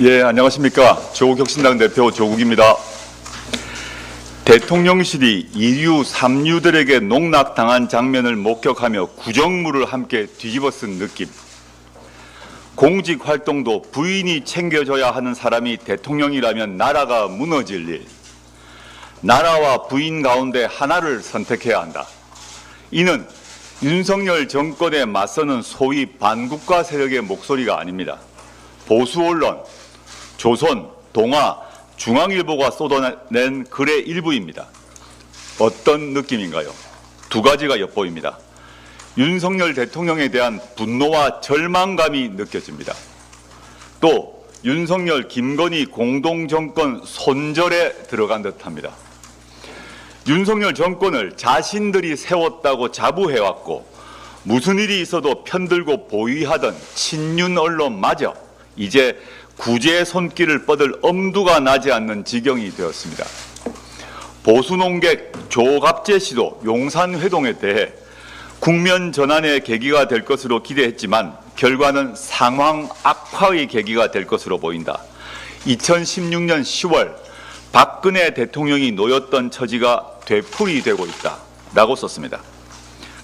예, 안녕하십니까. 조국혁신당 대표 조국입니다. 대통령실이 2류, 3류들에게 농락당한 장면을 목격하며 구정물을 함께 뒤집어 쓴 느낌. 공직 활동도 부인이 챙겨줘야 하는 사람이 대통령이라면 나라가 무너질 일. 나라와 부인 가운데 하나를 선택해야 한다. 이는 윤석열 정권에 맞서는 소위 반국가 세력의 목소리가 아닙니다. 보수 언론, 조선, 동아, 중앙일보가 쏟아낸 글의 일부입니다. 어떤 느낌인가요? 두 가지가 엿보입니다. 윤석열 대통령에 대한 분노와 절망감이 느껴집니다. 또 윤석열, 김건희 공동정권 손절에 들어간 듯합니다. 윤석열 정권을 자신들이 세웠다고 자부해왔고 무슨 일이 있어도 편들고 보위하던 친윤 언론마저 이제 구제의 손길을 뻗을 엄두가 나지 않는 지경이 되었습니다. 보수 농객 조갑재 씨도 용산회동에 대해 국면 전환의 계기가 될 것으로 기대했지만 결과는 상황 악화의 계기가 될 것으로 보인다. 2016년 10월 박근혜 대통령이 놓였던 처지가 되풀이되고 있다라고 썼습니다.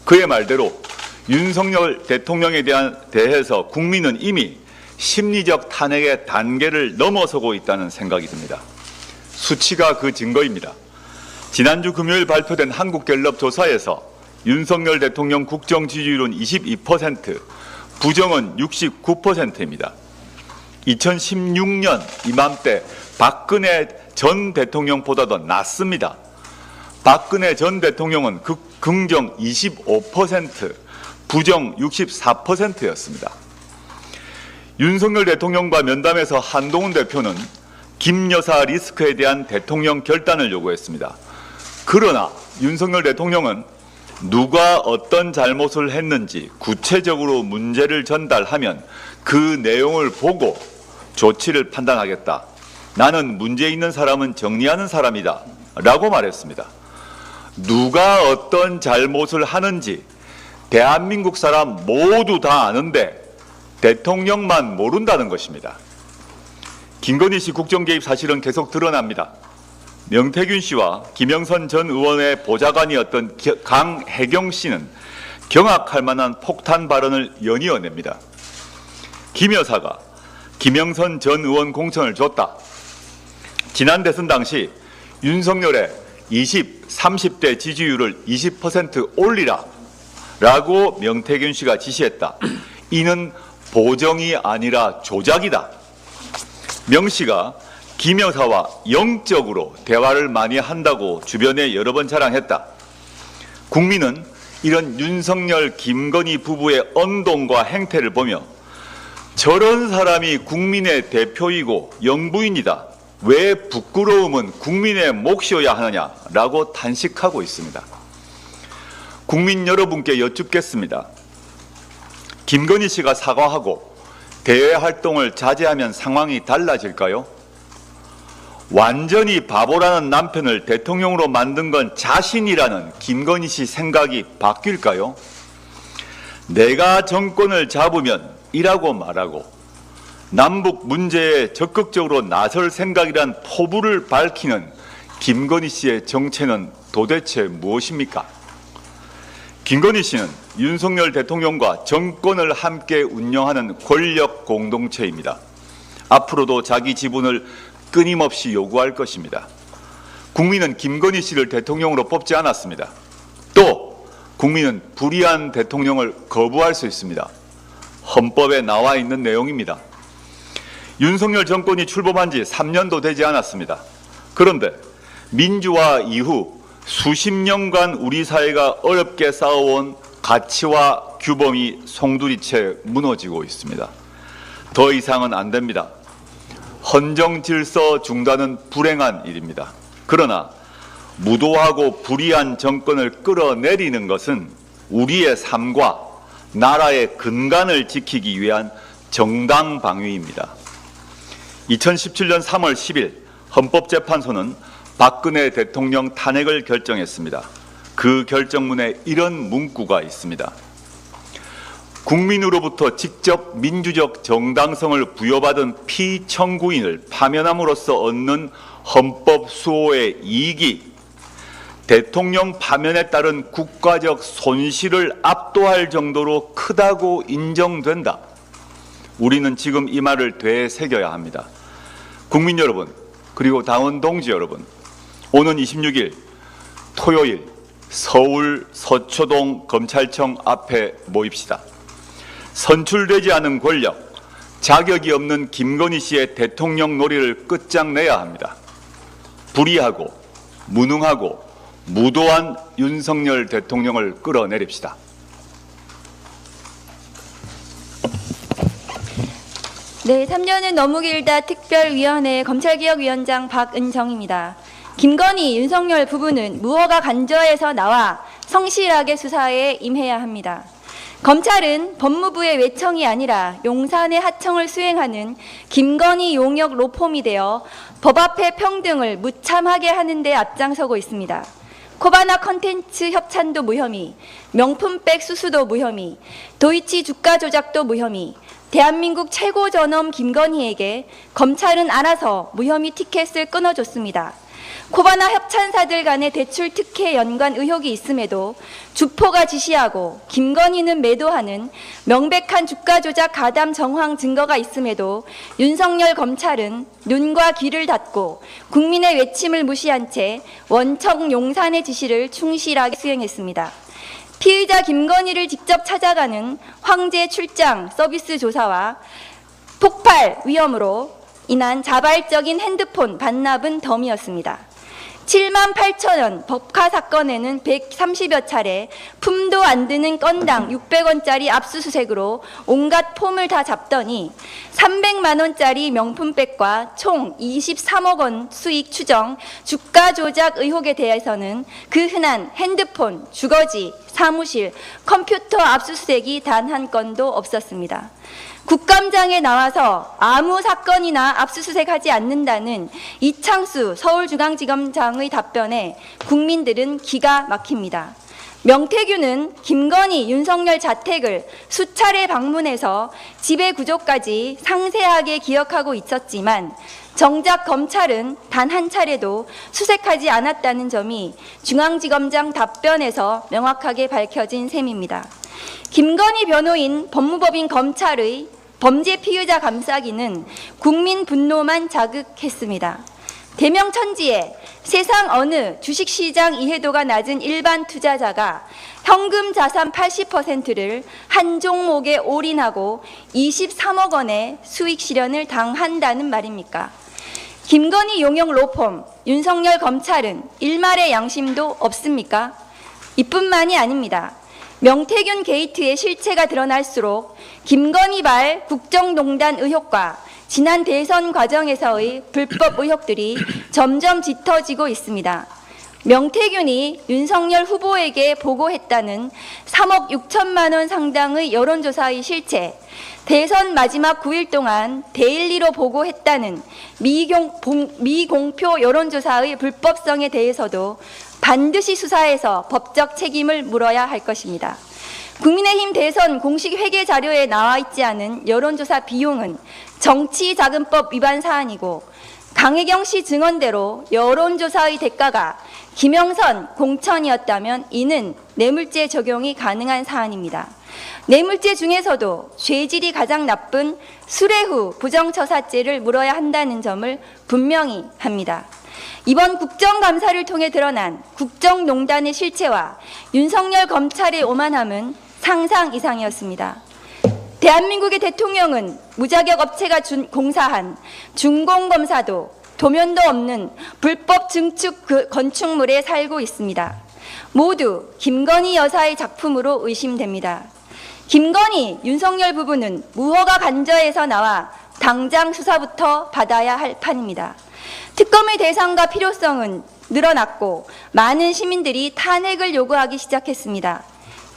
그의 말대로 윤석열 대통령에 대해서 국민은 이미 심리적 탄핵의 단계를 넘어서고 있다는 생각이 듭니다. 수치가 그 증거입니다. 지난주 금요일 발표된 한국갤럽 조사에서 윤석열 대통령 국정 지지율은 22%, 부정은 69%입니다. 2016년 이맘때 박근혜 전 대통령보다 더 낮습니다. 박근혜 전 대통령은 긍정 25%, 부정 64%였습니다. 윤석열 대통령과 면담에서 한동훈 대표는 김 여사 리스크에 대한 대통령 결단을 요구했습니다. 그러나 윤석열 대통령은 누가 어떤 잘못을 했는지 구체적으로 문제를 전달하면 그 내용을 보고 조치를 판단하겠다. 나는 문제 있는 사람은 정리하는 사람이다. 라고 말했습니다. 누가 어떤 잘못을 하는지 대한민국 사람 모두 다 아는데 대통령만 모른다는 것입니다. 김건희 씨 국정 개입 사실은 계속 드러납니다. 명태균 씨와 김영선 전 의원의 보좌관이었던 강혜경 씨는 경악할 만한 폭탄 발언을 연이어냅니다. 김 여사가 김영선 전 의원 공천을 줬다. 지난 대선 당시 윤석열의 20, 30대 지지율을 20% 올리라 라고 명태균 씨가 지시했다. 이는 보정이 아니라 조작이다. 명 씨가 김 여사와 영적으로 대화를 많이 한다고 주변에 여러 번 자랑했다. 국민은 이런 윤석열, 김건희 부부의 언동과 행태를 보며 저런 사람이 국민의 대표이고 영부인이다. 왜 부끄러움은 국민의 몫이어야 하느냐라고 탄식하고 있습니다. 국민 여러분께 여쭙겠습니다. 김건희 씨가 사과하고 대외 활동을 자제하면 상황이 달라질까요? 완전히 바보라는 남편을 대통령으로 만든 건 자신이라는 김건희 씨 생각이 바뀔까요? 내가 정권을 잡으면 이라고 말하고 남북 문제에 적극적으로 나설 생각이란 포부를 밝히는 김건희 씨의 정체는 도대체 무엇입니까? 김건희 씨는 윤석열 대통령과 정권을 함께 운영하는 권력 공동체입니다. 앞으로도 자기 지분을 끊임없이 요구할 것입니다. 국민은 김건희 씨를 대통령으로 뽑지 않았습니다. 또 국민은 불의한 대통령을 거부할 수 있습니다. 헌법에 나와 있는 내용입니다. 윤석열 정권이 출범한 지 3년도 되지 않았습니다. 그런데 민주화 이후 수십 년간 우리 사회가 어렵게 쌓아온 가치와 규범이 송두리째 무너지고 있습니다. 더 이상은 안 됩니다. 헌정 질서 중단은 불행한 일입니다. 그러나 무도하고 불의한 정권을 끌어내리는 것은 우리의 삶과 나라의 근간을 지키기 위한 정당 방위입니다. 2017년 3월 10일 헌법재판소는 박근혜 대통령 탄핵을 결정했습니다. 그 결정문에 이런 문구가 있습니다. 국민으로부터 직접 민주적 정당성을 부여받은 피청구인을 파면함으로써 얻는 헌법 수호의 이익이 대통령 파면에 따른 국가적 손실을 압도할 정도로 크다고 인정된다. 우리는 지금 이 말을 되새겨야 합니다. 국민 여러분, 그리고 당원 동지 여러분, 오는 26일 토요일 서울 서초동 검찰청 앞에 모입시다. 선출되지 않은 권력, 자격이 없는 김건희 씨의 대통령 놀이를 끝장내야 합니다. 불의하고 무능하고 무도한 윤석열 대통령을 끌어내립시다. 네, 3년은 너무 길다 특별위원회 검찰개혁위원장 박은정입니다. 김건희, 윤석열 부부는 무허가 간저에서 나와 성실하게 수사에 임해야 합니다. 검찰은 법무부의 외청이 아니라 용산의 하청을 수행하는 김건희 용역 로펌이 되어 법 앞의 평등을 무참하게 하는 데 앞장서고 있습니다. 코바나 컨텐츠 협찬도 무혐의, 명품백 수수도 무혐의, 도이치 주가 조작도 무혐의, 대한민국 최고 전엄 김건희에게 검찰은 알아서 무혐의 티켓을 끊어줬습니다. 코바나 협찬사들 간의 대출 특혜 연관 의혹이 있음에도 주포가 지시하고 김건희는 매도하는 명백한 주가 조작 가담 정황 증거가 있음에도 윤석열 검찰은 눈과 귀를 닫고 국민의 외침을 무시한 채 원청 용산의 지시를 충실하게 수행했습니다. 피의자 김건희를 직접 찾아가는 황제 출장 서비스 조사와 폭발 위험으로 인한 자발적인 핸드폰 반납은 덤이었습니다. 7만 8천 원 법카 사건에는 130여 차례 품도 안 드는 건당 600원짜리 압수수색으로 온갖 폼을 다 잡더니 300만 원짜리 명품백과 총 23억 원 수익 추정 주가 조작 의혹에 대해서는 그 흔한 핸드폰, 주거지, 사무실, 컴퓨터 압수수색이 단 한 건도 없었습니다. 국감장에 나와서 아무 사건이나 압수수색하지 않는다는 이창수 서울중앙지검장의 답변에 국민들은 기가 막힙니다. 명태균은 김건희, 윤석열 자택을 수차례 방문해서 지배 구조까지 상세하게 기억하고 있었지만 정작 검찰은 단 한 차례도 수색하지 않았다는 점이 중앙지검장 답변에서 명확하게 밝혀진 셈입니다. 김건희 변호인, 법무법인 검찰의 범죄 피의자 감싸기는 국민 분노만 자극했습니다. 대명천지에 세상 어느 주식시장 이해도가 낮은 일반 투자자가 현금 자산 80%를 한 종목에 올인하고 23억 원의 수익 실현을 당한다는 말입니까? 김건희 용역 로펌, 윤석열 검찰은 일말의 양심도 없습니까? 이뿐만이 아닙니다. 명태균 게이트의 실체가 드러날수록 김건희발 국정농단 의혹과 지난 대선 과정에서의 불법 의혹들이 점점 짙어지고 있습니다. 명태균이 윤석열 후보에게 보고했다는 3억 6천만 원 상당의 여론조사의 실체, 대선 마지막 9일 동안 데일리로 보고했다는 미공표 여론조사의 불법성에 대해서도 반드시 수사해서 법적 책임을 물어야 할 것입니다. 국민의힘 대선 공식 회계 자료에 나와 있지 않은 여론조사 비용은 정치자금법 위반 사안이고 강혜경 씨 증언대로 여론조사의 대가가 김영선 공천이었다면 이는 뇌물죄 적용이 가능한 사안입니다. 뇌물죄 중에서도 죄질이 가장 나쁜 수뢰후 부정처사죄를 물어야 한다는 점을 분명히 합니다. 이번 국정감사를 통해 드러난 국정농단의 실체와 윤석열 검찰의 오만함은 상상 이상이었습니다. 대한민국의 대통령은 무자격 업체가 공사한 준공검사도 도면도 없는 불법 증축 건축물에 살고 있습니다. 모두 김건희 여사의 작품으로 의심됩니다. 김건희, 윤석열 부부는 무허가 간저에서 나와 당장 수사부터 받아야 할 판입니다. 특검의 대상과 필요성은 늘어났고 많은 시민들이 탄핵을 요구하기 시작했습니다.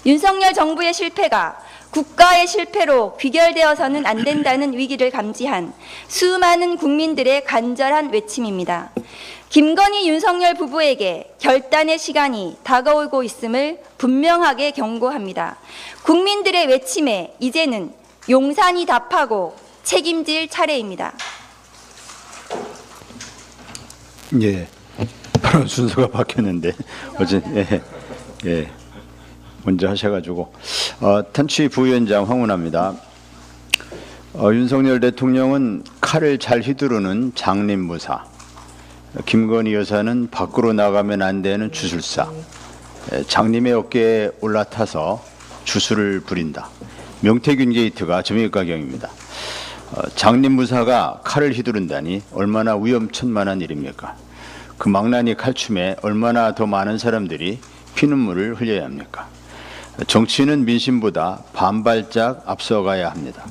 윤석열 정부의 실패가 국가의 실패로 귀결되어서는 안 된다는 위기를 감지한 수많은 국민들의 간절한 외침입니다. 김건희, 윤석열 부부에게 결단의 시간이 다가오고 있음을 분명하게 경고합니다. 국민들의 외침에 이제는 용산이 답하고 책임질 차례입니다. 예, 바로 순서가 바뀌었는데 어제 먼저 하셔가지고 탄취 부위원장 황운하입니다. 윤석열 대통령은 칼을 잘 휘두르는 장림무사, 김건희 여사는 밖으로 나가면 안 되는 주술사, 장님의 어깨에 올라타서 주술을 부린다. 명태균 게이트가 점입가경입니다. 장림무사가 칼을 휘두른다니 얼마나 위험천만한 일입니까? 그 망나니 칼춤에 얼마나 더 많은 사람들이 피눈물을 흘려야 합니까? 정치는 민심보다 반발짝 앞서가야 합니다.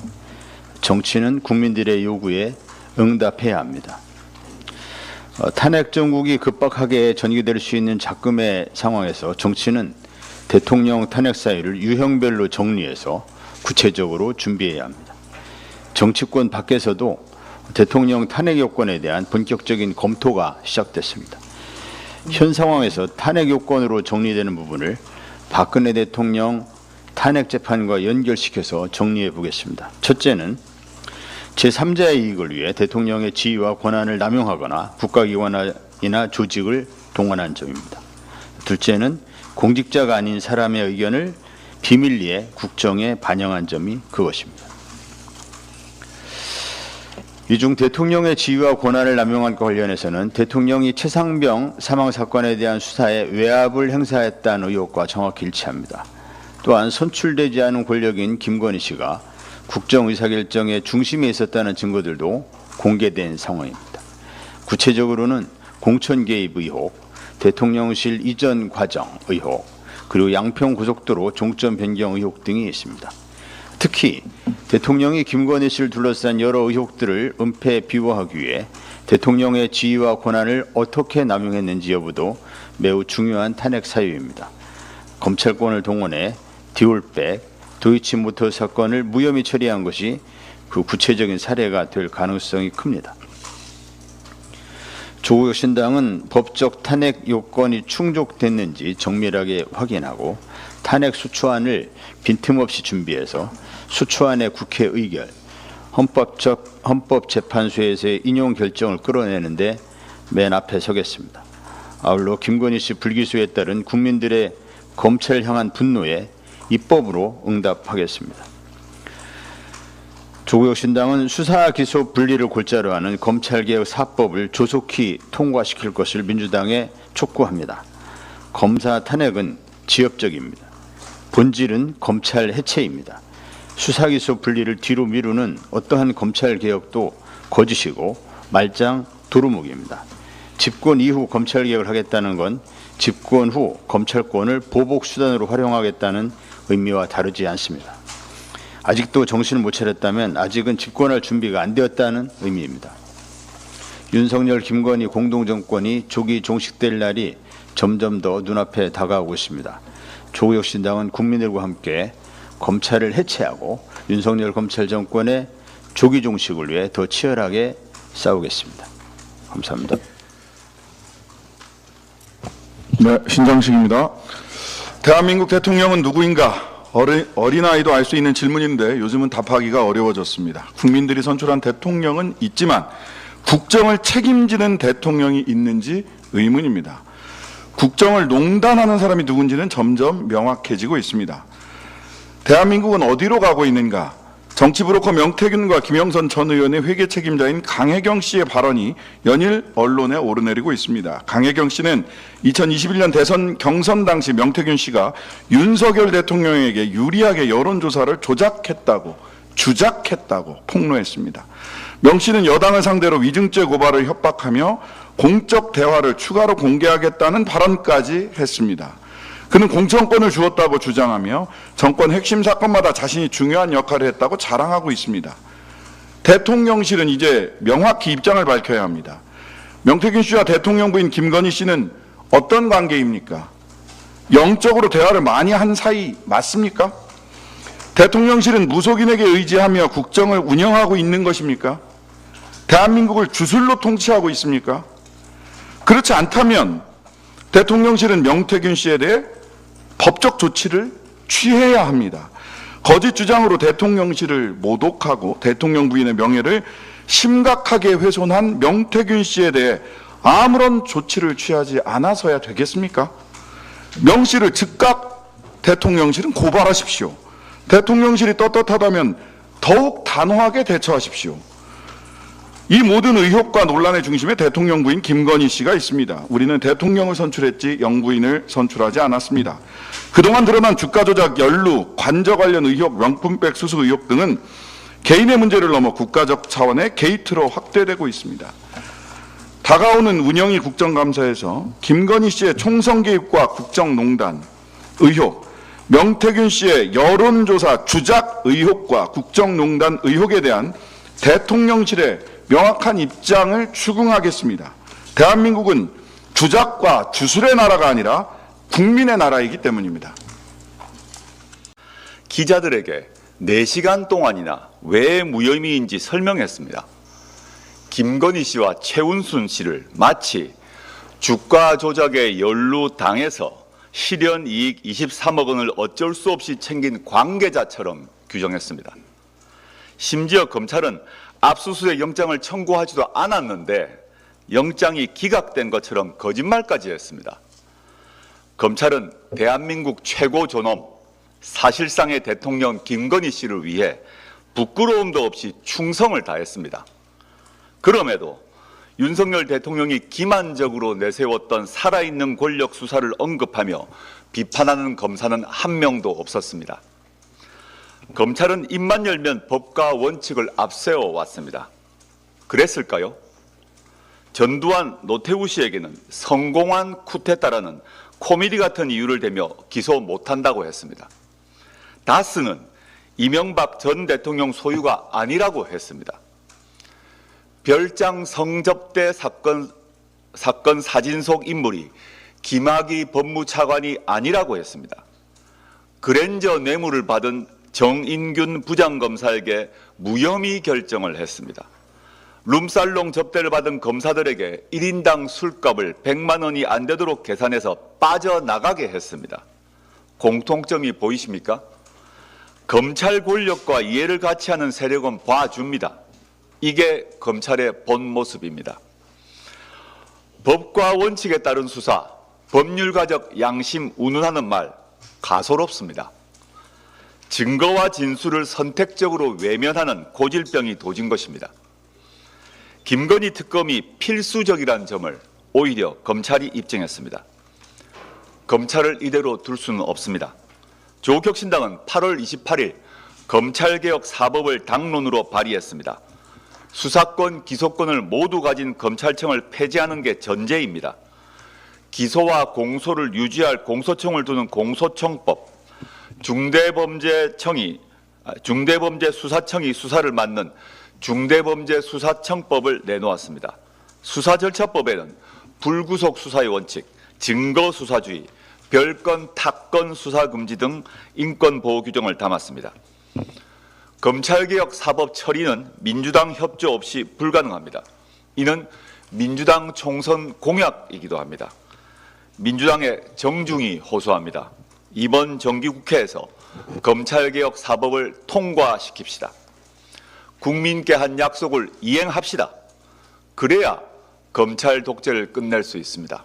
정치는 국민들의 요구에 응답해야 합니다. 탄핵 정국이 급박하게 전개될 수 있는 작금의 상황에서 정치는 대통령 탄핵 사유를 유형별로 정리해서 구체적으로 준비해야 합니다. 정치권 밖에서도 대통령 탄핵 요건에 대한 본격적인 검토가 시작됐습니다. 현 상황에서 탄핵 요건으로 정리되는 부분을 박근혜 대통령 탄핵 재판과 연결시켜서 정리해 보겠습니다. 첫째는 제3자의 이익을 위해 대통령의 지위와 권한을 남용하거나 국가기관이나 조직을 동원한 점입니다. 둘째는 공직자가 아닌 사람의 의견을 비밀리에 국정에 반영한 점이 그것입니다. 이 중 대통령의 지위와 권한을 남용한 것과 관련해서는 대통령이 최상병 사망 사건에 대한 수사에 외압을 행사했다는 의혹과 정확히 일치합니다. 또한 선출되지 않은 권력인 김건희 씨가 국정 의사결정의 중심에 있었다는 증거들도 공개된 상황입니다. 구체적으로는 공천 개입 의혹, 대통령실 이전 과정 의혹, 그리고 양평 고속도로 종점 변경 의혹 등이 있습니다. 특히 대통령이 김건희 씨를 둘러싼 여러 의혹들을 은폐 비워하기 위해 대통령의 지위와 권한을 어떻게 남용했는지 여부도 매우 중요한 탄핵 사유입니다. 검찰권을 동원해 디올백, 도이치모터 사건을 무혐의 처리한 것이 그 구체적인 사례가 될 가능성이 큽니다. 조국 신당은 법적 탄핵 요건이 충족됐는지 정밀하게 확인하고 탄핵 수초안을 빈틈없이 준비해서 수초안의 국회 의결, 헌법재판소에서의 인용 결정을 끌어내는데 맨 앞에 서겠습니다. 아울러 김건희 씨 불기소에 따른 국민들의 검찰 향한 분노에 입법으로 응답하겠습니다. 조국 신당은 수사 기소 분리를 골자로 하는 검찰개혁 4법을 조속히 통과시킬 것을 민주당에 촉구합니다. 검사 탄핵은 지엽적입니다. 본질은 검찰 해체입니다. 수사 기소 분리를 뒤로 미루는 어떠한 검찰 개혁도 거짓이고 말짱 도루묵입니다. 집권 이후 검찰 개혁을 하겠다는 건 집권 후 검찰권을 보복 수단으로 활용하겠다는 의미와 다르지 않습니다. 아직도 정신을 못 차렸다면 아직은 집권할 준비가 안 되었다는 의미입니다. 윤석열, 김건희 공동정권이 조기 종식될 날이 점점 더 눈앞에 다가오고 있습니다. 조국 신당은 국민들과 함께 검찰을 해체하고 윤석열 검찰 정권의 조기 종식을 위해 더 치열하게 싸우겠습니다. 감사합니다. 네, 신장식입니다. 대한민국 대통령은 누구인가? 어린아이도 알 수 있는 질문인데 요즘은 답하기가 어려워졌습니다. 국민들이 선출한 대통령은 있지만 국정을 책임지는 대통령이 있는지 의문입니다. 국정을 농단하는 사람이 누군지는 점점 명확해지고 있습니다. 대한민국은 어디로 가고 있는가? 정치 브로커 명태균과 김영선 전 의원의 회계 책임자인 강혜경 씨의 발언이 연일 언론에 오르내리고 있습니다. 강혜경 씨는 2021년 대선 경선 당시 명태균 씨가 윤석열 대통령에게 유리하게 여론조사를 주작했다고 폭로했습니다. 명 씨는 여당을 상대로 위증죄 고발을 협박하며 공적 대화를 추가로 공개하겠다는 발언까지 했습니다. 그는 공천권을 주었다고 주장하며 정권 핵심 사건마다 자신이 중요한 역할을 했다고 자랑하고 있습니다. 대통령실은 이제 명확히 입장을 밝혀야 합니다. 명태균 씨와 대통령 부인 김건희 씨는 어떤 관계입니까? 영적으로 대화를 많이 한 사이 맞습니까? 대통령실은 무속인에게 의지하며 국정을 운영하고 있는 것입니까? 대한민국을 주술로 통치하고 있습니까? 그렇지 않다면 대통령실은 명태균 씨에 대해 법적 조치를 취해야 합니다. 거짓 주장으로 대통령실을 모독하고 대통령 부인의 명예를 심각하게 훼손한 명태균 씨에 대해 아무런 조치를 취하지 않아서야 되겠습니까? 명 씨를 즉각 대통령실은 고발하십시오. 대통령실이 떳떳하다면 더욱 단호하게 대처하십시오. 이 모든 의혹과 논란의 중심에 대통령 부인 김건희 씨가 있습니다. 우리는 대통령을 선출했지 영부인을 선출하지 않았습니다. 그동안 드러난 주가 조작, 연루, 관저 관련 의혹, 명품백 수수 의혹 등은 개인의 문제를 넘어 국가적 차원의 게이트로 확대되고 있습니다. 다가오는 운영위 국정감사에서 김건희 씨의 총선 개입과 국정농단 의혹, 명태균 씨의 여론조사 주작 의혹과 국정농단 의혹에 대한 대통령실의 명확한 입장을 추궁하겠습니다. 대한민국은 주작과 주술의 나라가 아니라 국민의 나라이기 때문입니다. 기자들에게 4시간 동안이나 왜 무혐의인지 설명했습니다. 김건희 씨와 최은순 씨를 마치 주가 조작에 연루당해서 실현 이익 23억 원을 어쩔 수 없이 챙긴 관계자처럼 규정했습니다. 심지어 검찰은 압수수색 영장을 청구하지도 않았는데 영장이 기각된 것처럼 거짓말까지 했습니다. 검찰은 대한민국 최고 존엄, 사실상의 대통령 김건희 씨를 위해 부끄러움도 없이 충성을 다했습니다. 그럼에도 윤석열 대통령이 기만적으로 내세웠던 살아있는 권력 수사를 언급하며 비판하는 검사는 한 명도 없었습니다. 검찰은 입만 열면 법과 원칙을 앞세워 왔습니다. 그랬을까요? 전두환, 노태우 씨에게는 성공한 쿠데타라는 코미디 같은 이유를 대며 기소 못한다고 했습니다. 다스는 이명박 전 대통령 소유가 아니라고 했습니다. 별장 성접대 사건 사진 속 인물이 김학의 법무차관이 아니라고 했습니다. 그랜저 뇌물을 받은 정인균 부장검사에게 무혐의 결정을 했습니다. 룸살롱 접대를 받은 검사들에게 1인당 술값을 100만 원이 안 되도록 계산해서 빠져나가게 했습니다. 공통점이 보이십니까? 검찰 권력과 이해를 같이 하는 세력은 봐줍니다. 이게 검찰의 본 모습입니다. 법과 원칙에 따른 수사, 법률가적 양심 운운하는 말 가소롭습니다. 증거와 진술을 선택적으로 외면하는 고질병이 도진 것입니다. 김건희 특검이 필수적이라는 점을 오히려 검찰이 입증했습니다. 검찰을 이대로 둘 수는 없습니다. 조국혁신당은 8월 28일 검찰개혁 4법을 당론으로 발의했습니다. 수사권, 기소권을 모두 가진 검찰청을 폐지하는 게 전제입니다. 기소와 공소를 유지할 공소청을 두는 공소청법, 중대범죄수사청이 수사를 맡는 중대범죄수사청법을 내놓았습니다. 수사절차법에는 불구속 수사의 원칙, 증거수사주의, 별건, 타건 수사 금지 등 인권보호 규정을 담았습니다. 검찰개혁 4법 처리는 민주당 협조 없이 불가능합니다. 이는 민주당 총선 공약이기도 합니다. 민주당의 정중히 호소합니다. 이번 정기국회에서 검찰개혁 4법을 통과시킵시다. 국민께 한 약속을 이행합시다. 그래야 검찰 독재를 끝낼 수 있습니다.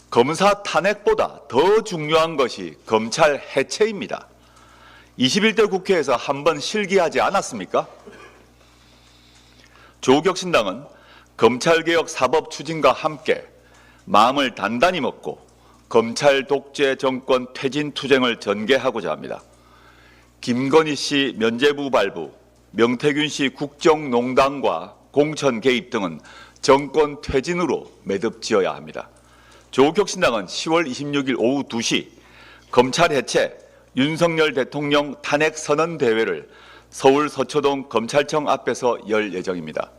검사 탄핵보다 더 중요한 것이 검찰 해체입니다. 21대 국회에서 한번 실기하지 않았습니까? 조국혁신당은 검찰개혁 4법 추진과 함께 마음을 단단히 먹고 검찰 독재 정권 퇴진 투쟁을 전개하고자 합니다. 김건희 씨 면죄부 발부, 명태균 씨 국정농단과 공천 개입 등은 정권 퇴진으로 매듭지어야 합니다. 조국혁신당은 10월 26일 오후 2시 검찰 해체, 윤석열 대통령 탄핵 선언 대회를 서울 서초동 검찰청 앞에서 열 예정입니다.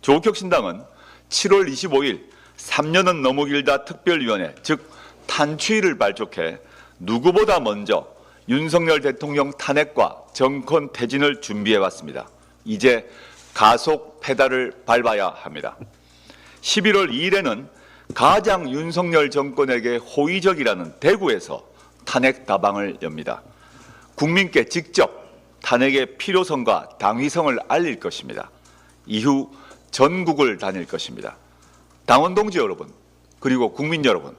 조국혁신당은 7월 25일 3년은 너무 길다 특별위원회, 즉 탄추위를 발족해 누구보다 먼저 윤석열 대통령 탄핵과 정권 퇴진을 준비해왔습니다. 이제 가속 페달을 밟아야 합니다. 11월 2일에는 가장 윤석열 정권에게 호의적이라는 대구에서 탄핵 다방을 엽니다. 국민께 직접 탄핵의 필요성과 당위성을 알릴 것입니다. 이후 전국을 다닐 것입니다. 당원 동지 여러분, 그리고 국민 여러분,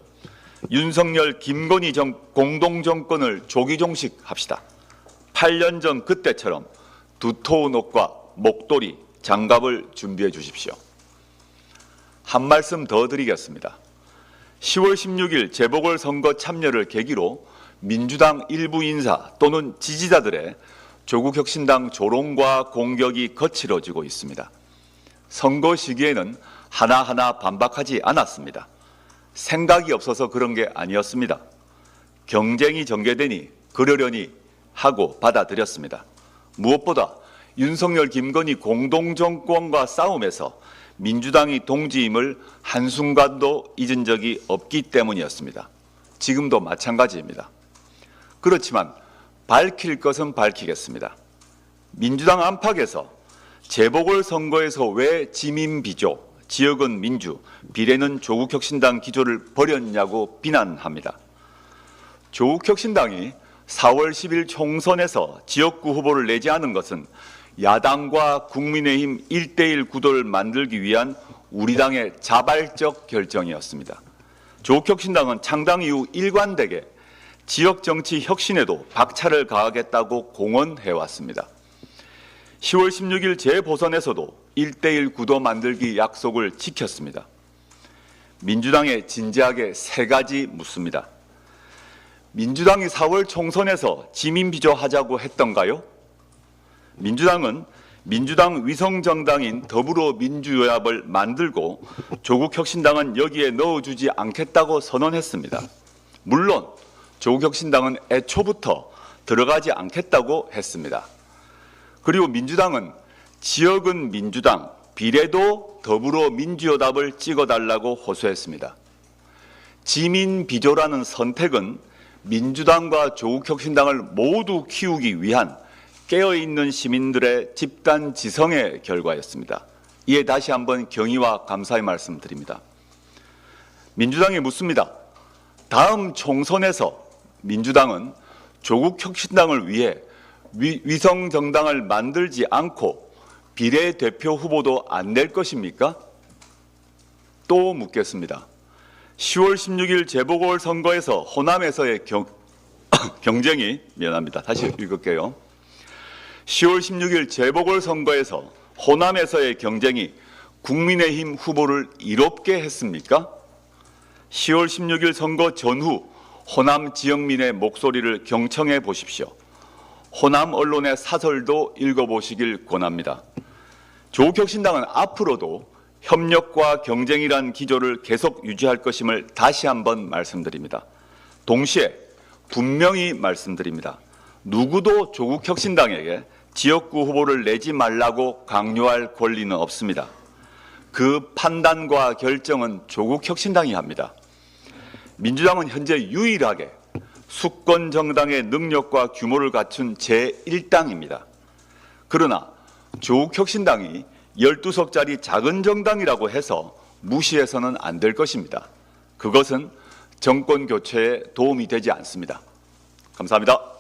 윤석열 김건희 공동정권을 조기 종식합시다. 8년 전 그때처럼 두터운 옷과 목도리, 장갑을 준비해 주십시오. 한 말씀 더 드리겠습니다. 10월 16일 재보궐선거 참여를 계기로 민주당 일부 인사 또는 지지자들의 조국혁신당 조롱과 공격이 거칠어지고 있습니다. 선거 시기에는 하나하나 반박하지 않았습니다. 생각이 없어서 그런 게 아니었습니다. 경쟁이 전개되니 그러려니 하고 받아들였습니다. 무엇보다 윤석열 김건희 공동정권과 싸움에서 민주당이 동지임을 한순간도 잊은 적이 없기 때문이었습니다. 지금도 마찬가지입니다. 그렇지만 밝힐 것은 밝히겠습니다. 민주당 안팎에서 재보궐선거에서 왜 지민비조, 지역은 민주, 비례는 조국혁신당 기조를 버렸냐고 비난합니다. 조국혁신당이 4월 10일 총선에서 지역구 후보를 내지 않은 것은 야당과 국민의힘 1대1 구도를 만들기 위한 우리 당의 자발적 결정이었습니다. 조국혁신당은 창당 이후 일관되게 지역정치 혁신에도 박차를 가하겠다고 공언해왔습니다. 10월 16일 재보선에서도 1대1 구도 만들기 약속을 지켰습니다. 민주당에 진지하게 세 가지 묻습니다. 민주당이 4월 총선에서 지민비조하자고 했던가요? 민주당은 민주당 위성정당인 더불어민주연합을 만들고 조국혁신당은 여기에 넣어주지 않겠다고 선언했습니다. 물론 조국혁신당은 애초부터 들어가지 않겠다고 했습니다. 그리고 민주당은 지역은 민주당, 비례도 더불어민주연합을 찍어달라고 호소했습니다. 지민비조라는 선택은 민주당과 조국혁신당을 모두 키우기 위한 깨어있는 시민들의 집단 지성의 결과였습니다. 이에 다시 한번 경의와 감사의 말씀드립니다. 민주당이 묻습니다. 다음 총선에서 민주당은 조국혁신당을 위해 위성정당을 만들지 않고 비례대표 후보도 안 낼 것입니까? 또 묻겠습니다. 10월 16일 재보궐선거에서 호남에서의 경쟁이 다시 읽을게요. 10월 16일 재보궐선거에서 호남에서의 경쟁이 국민의힘 후보를 이롭게 했습니까? 10월 16일 선거 전후 호남 지역민의 목소리를 경청해 보십시오. 호남 언론의 사설도 읽어보시길 권합니다. 조국혁신당은 앞으로도 협력과 경쟁이란 기조를 계속 유지할 것임을 다시 한번 말씀드립니다. 동시에 분명히 말씀드립니다. 누구도 조국혁신당에게 지역구 후보를 내지 말라고 강요할 권리는 없습니다. 그 판단과 결정은 조국혁신당이 합니다. 민주당은 현재 유일하게 수권 정당의 능력과 규모를 갖춘 제1당입니다. 그러나 조국혁신당이 12석짜리 작은 정당이라고 해서 무시해서는 안 될 것입니다. 그것은 정권 교체에 도움이 되지 않습니다. 감사합니다.